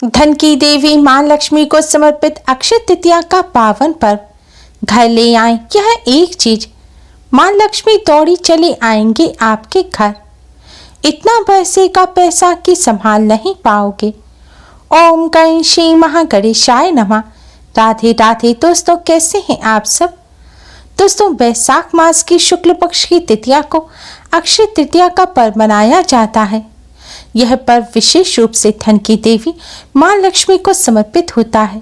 धन की देवी मां लक्ष्मी को समर्पित अक्षय तृतीया का पावन पर्व। घर ले आए यह एक चीज, मां लक्ष्मी दौड़ी चले आएंगे आपके घर। इतना बरसेगा पैसा कि संभाल नहीं पाओगे। ओम गण श्री महागणेशाय नमः। राधे राधे दोस्तों, कैसे हैं आप सब। दोस्तों, वैशाख मास की शुक्ल पक्ष की तृतीया को अक्षय तृतीया का पर्व मनाया जाता है। यह पर्व विशेष रूप से धन की देवी मां लक्ष्मी को समर्पित होता है।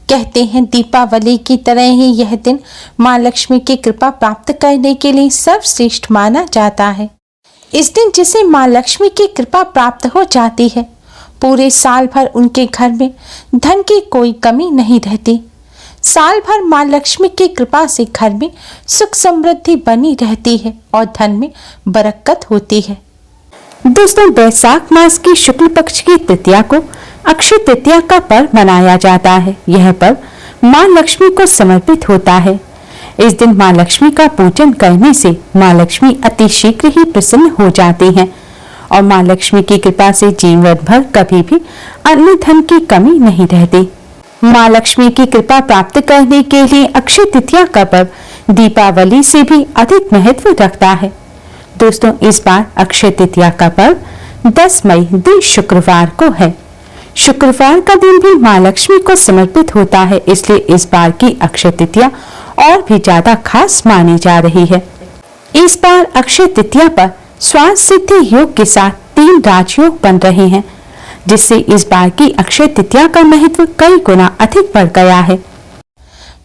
कहते हैं दीपावली की तरह ही यह दिन मां लक्ष्मी की कृपा प्राप्त करने के लिए सर्वश्रेष्ठ माना जाता है। इस दिन जिसे मां लक्ष्मी की कृपा प्राप्त हो जाती है, पूरे साल भर उनके घर में धन की कोई कमी नहीं रहती। साल भर मां लक्ष्मी की कृपा से घर में सुख समृद्धि बनी रहती है और धन में बरकत होती है। दोस्तों, वैशाख मास की शुक्ल पक्ष की तृतीया को अक्षय तृतीया का पर्व मनाया जाता है। यह पर्व मां लक्ष्मी को समर्पित होता है। इस दिन मां लक्ष्मी का पूजन करने से मां लक्ष्मी अति शीघ्र ही प्रसन्न हो जाती हैं और मां लक्ष्मी की कृपा से जीवन भर कभी भी अन्न धन की कमी नहीं रहती। मां लक्ष्मी की कृपा प्राप्त करने के लिए अक्षय तृतीया का पर्व दीपावली से भी अधिक महत्व रखता है। दोस्तों, इस बार अक्षय तृतीया का पर्व 10 मई दिन शुक्रवार को है। शुक्रवार का दिन भी मां लक्ष्मी को समर्पित होता है, इसलिए इस बार की अक्षय तृतीया और भी ज्यादा खास मानी जा रही है। इस बार अक्षय तृतीया पर स्वास्थ्य सिद्धि योग के साथ 3 राजयोग बन रहे हैं, जिससे इस बार की अक्षय तृतीया का महत्व कई गुना अधिक बढ़ गया है।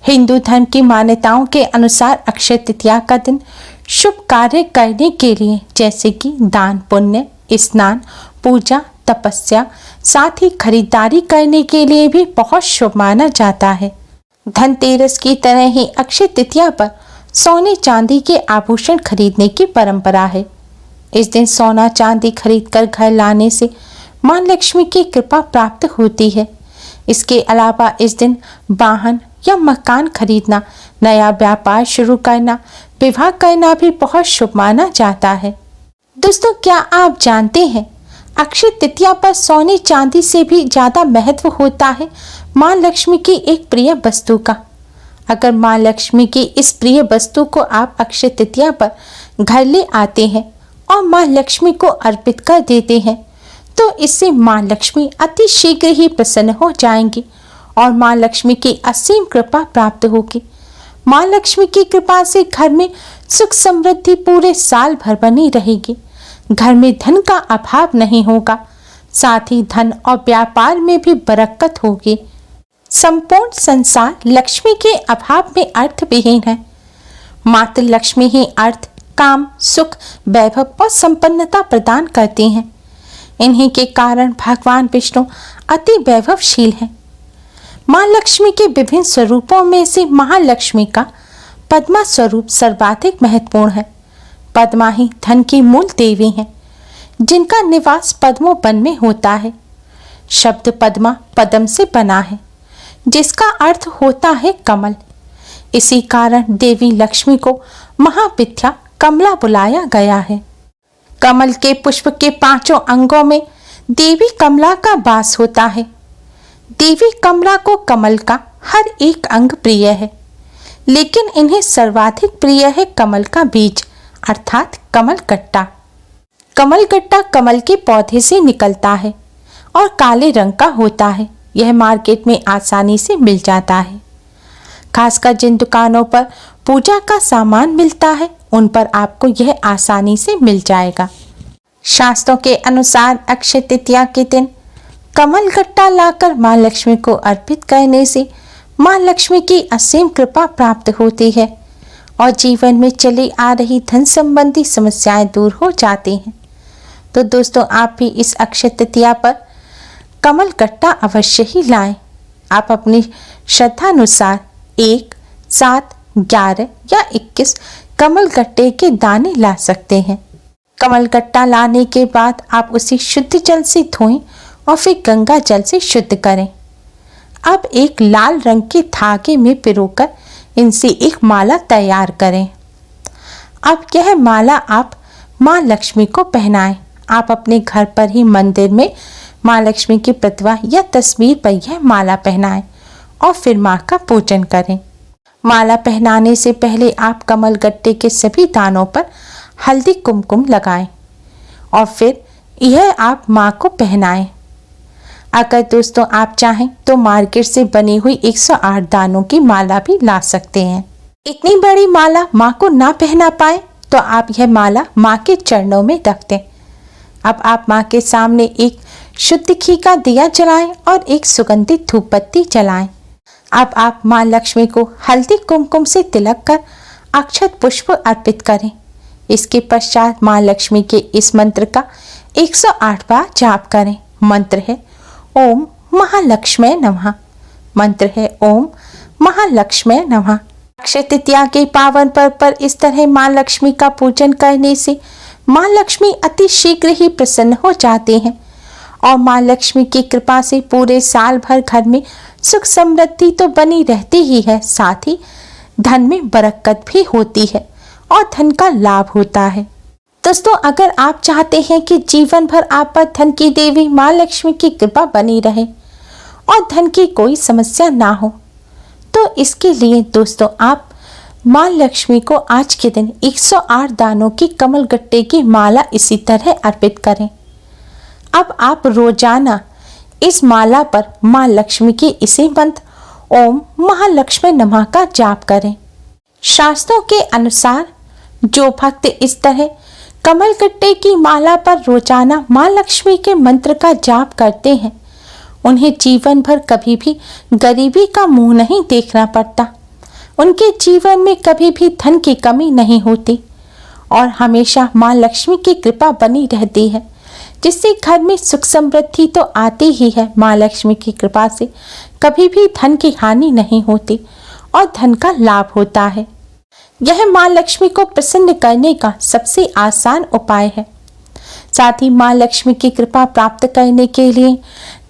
हिंदू धर्म की मान्यताओं के अनुसार अक्षय तृतीया का दिन शुभ कार्य करने के लिए, जैसे कि दान पुण्य, स्नान, पूजा, तपस्या, साथ ही खरीदारी करने के लिए भी बहुत शुभ माना जाता है। धनतेरस की तरह ही अक्षय तृतीया पर सोने चांदी के आभूषण खरीदने की परंपरा है। इस दिन सोना चांदी खरीदकर घर लाने से मां लक्ष्मी की कृपा प्राप्त होती है। इसके अलावा इस दिन वाहन या मकान खरीदना, नया व्यापार शुरू करना, विवाह करना भी बहुत शुभ माना जाता है। दोस्तों, क्या आप जानते हैं अक्षय तृतीया पर सोने चांदी से भी ज्यादा महत्व होता है मां लक्ष्मी की एक प्रिय वस्तु का। अगर मां लक्ष्मी की इस प्रिय वस्तु को आप अक्षय तृतीया पर घर ले आते हैं और मां लक्ष्मी को अर्पित कर देते हैं, तो इससे मां लक्ष्मी अति शीघ्र ही प्रसन्न हो जाएंगी और मां लक्ष्मी की असीम कृपा प्राप्त होगी। मां लक्ष्मी की कृपा से घर में सुख समृद्धि पूरे साल भर बनी रहेगी। घर में धन का अभाव नहीं होगा, साथ ही धन और व्यापार में भी बरकत होगी। संपूर्ण संसार लक्ष्मी के अभाव में अर्थविहीन है। मात्र लक्ष्मी ही अर्थ, काम, सुख, वैभव और संपन्नता प्रदान करती हैं। इन्हीं के कारण भगवान विष्णु अति वैभवशील हैं। मां लक्ष्मी के विभिन्न स्वरूपों में से महालक्ष्मी का पद्मा स्वरूप सर्वाधिक महत्वपूर्ण है। पद्मा ही धन की मूल देवी हैं, जिनका निवास पद्मों वन में होता है। शब्द पद्मा पद्म से बना है, जिसका अर्थ होता है कमल। इसी कारण देवी लक्ष्मी को महाविद्या कमला बुलाया गया है। कमल के पुष्प के 5 अंगों में देवी कमला का वास होता है। देवी कमला को कमल का हर एक अंग प्रिय है, लेकिन इन्हें सर्वाधिक प्रिय है कमल का बीज अर्थात कमल गट्टा। कमल गट्टा कमल के पौधे से निकलता है और काले रंग का होता है। यह मार्केट में आसानी से मिल जाता है। खासकर जिन दुकानों पर पूजा का सामान मिलता है, उन पर आपको यह आसानी से मिल जाएगा। शास्त्रों के अनुसार अक्षय तृतीया के दिन कमल गट्टा लाकर मां लक्ष्मी को अर्पित करने से मां लक्ष्मी की असीम कृपा प्राप्त होती है और जीवन में चली आ रही धन संबंधी समस्याएं दूर हो जाती हैं। तो दोस्तों, आप भी इस अक्षय तृतीया पर कमल गट्टा अवश्य ही लाएं। आप अपनी श्रद्धानुसार 1, 7, 11 या 21 कमल गट्टे के दाने ला सकते हैं। कमल गट्टा लाने के बाद आप उसे शुद्ध जल से धोएं और फिर गंगा जल से शुद्ध करें। अब एक लाल रंग के धागे में पिरोकर इनसे एक माला तैयार करें। अब यह माला आप मां लक्ष्मी को पहनाएं। आप अपने घर पर ही मंदिर में माँ लक्ष्मी की प्रतिमा या तस्वीर पर यह माला पहनाएं और फिर माँ का पूजन करें। माला पहनाने से पहले आप कमल गट्टे के सभी दानों पर हल्दी कुमकुम लगाएं और फिर यह आप माँ को पहनाएं। अगर दोस्तों आप चाहें तो मार्केट से बनी हुई 108 दानों की माला भी ला सकते हैं। इतनी बड़ी माला माँ को ना पहना पाए तो आप यह माला माँ के चरणों में रख दें। अब आप माँ के सामने एक शुद्ध घी का दिया जलाएं और एक सुगंधित धूप बत्ती जलाएं। अब आप माँ लक्ष्मी को हल्दी कुमकुम से तिलक कर अक्षत पुष्प अर्पित करें। इसके पश्चात माँ लक्ष्मी के इस मंत्र का 108 बार जाप करें। मंत्र है ओम महालक्ष्मी नमः। मंत्र है ओम महालक्ष्मी नमः। अक्षय तृतीया के पावन पर्व पर इस तरह माँ लक्ष्मी का पूजन करने से माँ लक्ष्मी अति शीघ्र ही प्रसन्न हो जाते हैं और माँ लक्ष्मी की कृपा से पूरे साल भर घर में सुख समृद्धि तो बनी रहती ही है, साथ ही धन में बरकत भी होती है और धन का लाभ होता है। दोस्तों अगर आप चाहते हैं कि जीवन भर आप पर धन की देवी माँ लक्ष्मी की कृपा बनी रहे और धन की कोई समस्या ना हो, तो इसके लिए दोस्तों आप माँ लक्ष्मी को आज के दिन 108 दानों की कमल गट्टे की माला इसी तरह अर्पित करें। अब आप रोजाना इस माला पर माँ लक्ष्मी की इसी मंत्र ओम महालक्ष्मी नमः का जाप करें। शास्त्रों के अनुसार जो भक्त इस तरह कमल गट्टे की माला पर रोजाना माँ लक्ष्मी के मंत्र का जाप करते हैं, उन्हें जीवन भर कभी भी गरीबी का मुंह नहीं देखना पड़ता। उनके जीवन में कभी भी धन की कमी नहीं होती और हमेशा माँ लक्ष्मी की कृपा बनी रहती है, जिससे घर में सुख समृद्धि तो आती ही है। माँ लक्ष्मी की कृपा से कभी भी धन की हानि नहीं होती और धन का लाभ होता है। यह माँ लक्ष्मी को प्रसन्न करने का सबसे आसान उपाय है। साथ ही माँ लक्ष्मी की कृपा प्राप्त करने के लिए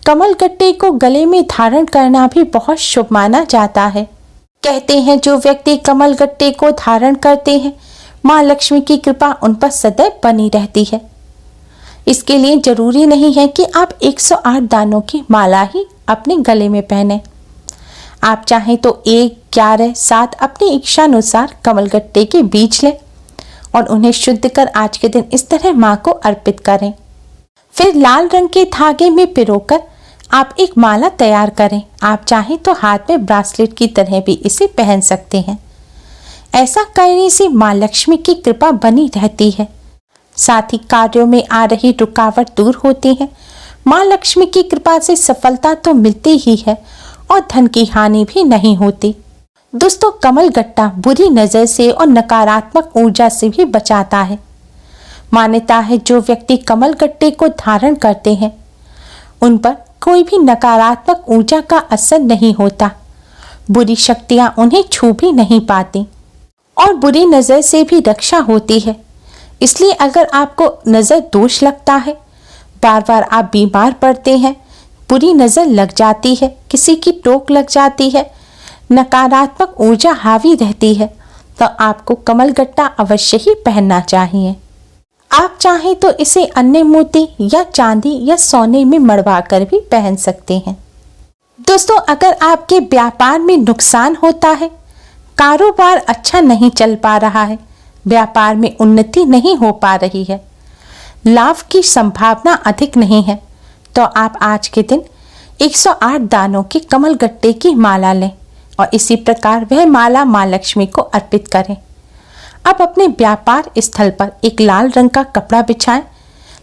कमल गट्टे को गले में धारण करना भी बहुत शुभ माना जाता है। कहते हैं जो व्यक्ति कमल गट्टे को धारण करते हैं माँ लक्ष्मी की कृपा उन पर सदैव बनी रहती है। इसके लिए जरूरी नहीं है कि आप 108 दानों की माला ही अपने गले में पहने। आप चाहें तो 1, 11, 7 अपनी इच्छा अनुसार कमल गट्टे के बीज लें और उन्हें शुद्ध कर आज के दिन इस तरह माँ को अर्पित करें। फिर लाल रंग के धागे में पिरोकर आप एक माला तैयार करें। आप चाहें तो हाथ में ब्रासलेट की तरह भी इसे पहन सकते हैं। ऐसा करने से माँ लक्ष्मी की कृपा बनी रहती है, साथ ही कार्यों में आ रही रुकावट दूर होती है। माँ लक्ष्मी की कृपा से सफलता तो मिलती ही है और धन की हानि भी नहीं होती। दोस्तों कमल गट्टा बुरी नजर से और नकारात्मक ऊर्जा से भी बचाता है। मान्यता है जो व्यक्ति कमल गट्टे को धारण करते हैं उन पर कोई भी नकारात्मक ऊर्जा का असर नहीं होता, बुरी शक्तियां उन्हें छू भी नहीं पाती और बुरी नजर से भी रक्षा होती है। इसलिए अगर आपको नजर दोष लगता है, बार बार आप बीमार पड़ते हैं, बुरी नजर लग जाती है, किसी की टोक लग जाती है, नकारात्मक ऊर्जा हावी रहती है, तो आपको कमल गट्टा अवश्य ही पहनना चाहिए। आप चाहें तो इसे अन्य मोती या चांदी या सोने में मढ़वा कर भी पहन सकते हैं। दोस्तों अगर आपके व्यापार में नुकसान होता है, कारोबार अच्छा नहीं चल पा रहा है, व्यापार में उन्नति नहीं हो पा रही है, लाभ की संभावना अधिक नहीं है, तो आप आज के दिन 108 दानों के कमल गट्टे की माला लें और इसी प्रकार वह माला माँ लक्ष्मी को अर्पित करें। अब अपने व्यापार स्थल पर एक लाल रंग का कपड़ा बिछाएं।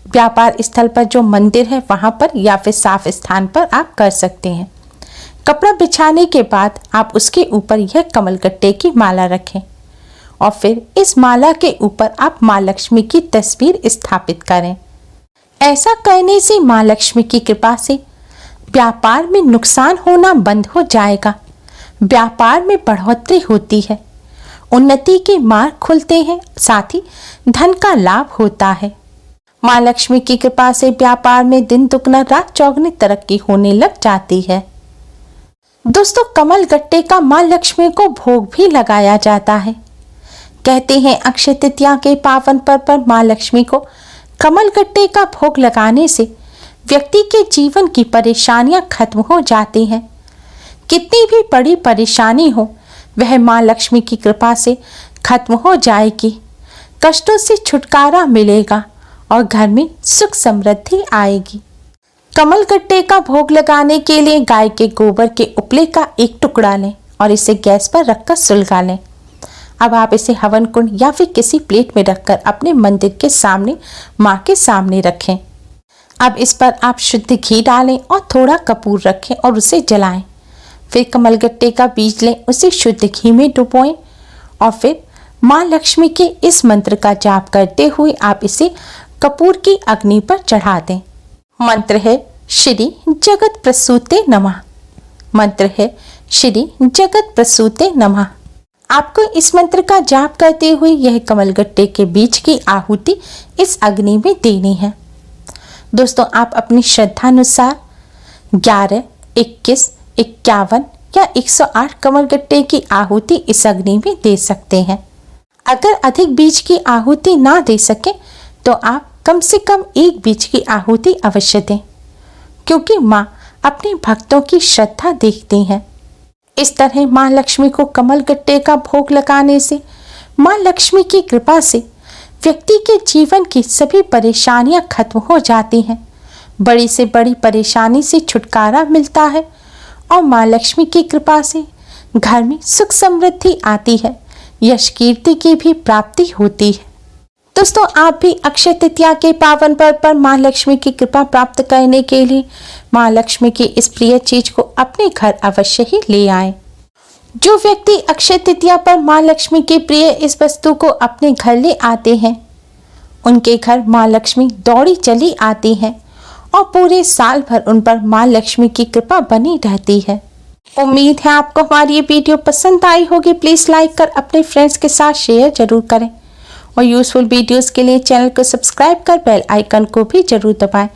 व्यापार स्थल पर जो मंदिर है वहां पर या फिर साफ स्थान पर आप कर सकते हैं। कपड़ा बिछाने के बाद आप उसके ऊपर यह कमल गट्टे की माला रखें और फिर इस माला के ऊपर आप माँ लक्ष्मी की तस्वीर स्थापित करें। ऐसा करने से माँ लक्ष्मी की कृपा से व्यापार में नुकसान होना बंद हो जाएगा, व्यापार में बढ़ोतरी होती है, उन्नति के मार्ग खुलते हैं, साथ ही धन का लाभ होता है। माँ लक्ष्मी की कृपा से व्यापार में दिन दुगना रात चौगुनी तरक्की होने लग जाती है। दोस्तों कमल गट्टे का माँ लक्ष्मी को भोग भी लगाया जाता है। कहते हैं अक्षय तृतीया के पावन पर्व पर माँ लक्ष्मी को कमल गट्टे का भोग लगाने से व्यक्ति के जीवन की परेशानियां खत्म हो जाती हैं। कितनी भी बड़ी परेशानी हो वह माँ लक्ष्मी की कृपा से खत्म हो जाएगी। कष्टों से छुटकारा मिलेगा और घर में सुख समृद्धि आएगी। कमल गट्टे का भोग लगाने के लिए गाय के गोबर के उपले का एक टुकड़ा लें और इसे गैस पर रखकर सुलगा लें। अब आप इसे हवन कुंड या फिर किसी प्लेट में रखकर अपने मंदिर के सामने माँ के सामने रखें। अब इस पर आप शुद्ध घी डालें और थोड़ा कपूर रखें और उसे जलाएं। फिर कमल गट्टे का बीज लें, उसे शुद्ध घी में डुबोएं और फिर माँ लक्ष्मी के इस मंत्र का जाप करते हुए आप इसे कपूर की अग्नि पर चढ़ा दें। मंत्र है श्री जगत प्रसूते नमः। मंत्र है श्री जगत प्रसूते नमः। आपको इस मंत्र का जाप करते हुए यह कमलगट्टे के बीज की आहुति इस अग्नि में देनी है। दोस्तों, आप अपनी श्रद्धानुसार 11, 21, 51 या 108 कमलगट्टे की आहुति इस अग्नि में दे सकते हैं। अगर अधिक बीज की आहुति ना दे सके तो आप कम से कम एक बीज की आहुति अवश्य दें, क्योंकि माँ अपने भक्तों की श्रद्धा देखती हैं। इस तरह माँ लक्ष्मी को कमल गट्टे का भोग लगाने से माँ लक्ष्मी की कृपा से व्यक्ति के जीवन की सभी परेशानियां खत्म हो जाती हैं। बड़ी से बड़ी परेशानी से छुटकारा मिलता है और माँ लक्ष्मी की कृपा से घर में सुख समृद्धि आती है, यश कीर्ति की भी प्राप्ति होती है। दोस्तों, आप भी अक्षय तृतीया के पावन पर्व पर माँ लक्ष्मी की कृपा प्राप्त करने के लिए माँ लक्ष्मी की इस प्रिय चीज को अपने घर अवश्य ही ले आएं। जो व्यक्ति अक्षय तृतीया पर माँ लक्ष्मी के प्रिय इस वस्तु को अपने घर ले आते हैं, उनके घर माँ लक्ष्मी दौड़ी चली आती हैं और पूरे साल भर उन पर माँ लक्ष्मी की कृपा बनी रहती है। उम्मीद है आपको हमारी ये वीडियो पसंद आई होगी। प्लीज लाइक कर अपने फ्रेंड्स के साथ शेयर जरूर करें और यूजफुल वीडियोस के लिए चैनल को सब्सक्राइब कर बेल आइकन को भी जरूर दबाएं।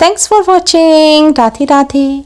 Thanks for watching. Radhe Radhe.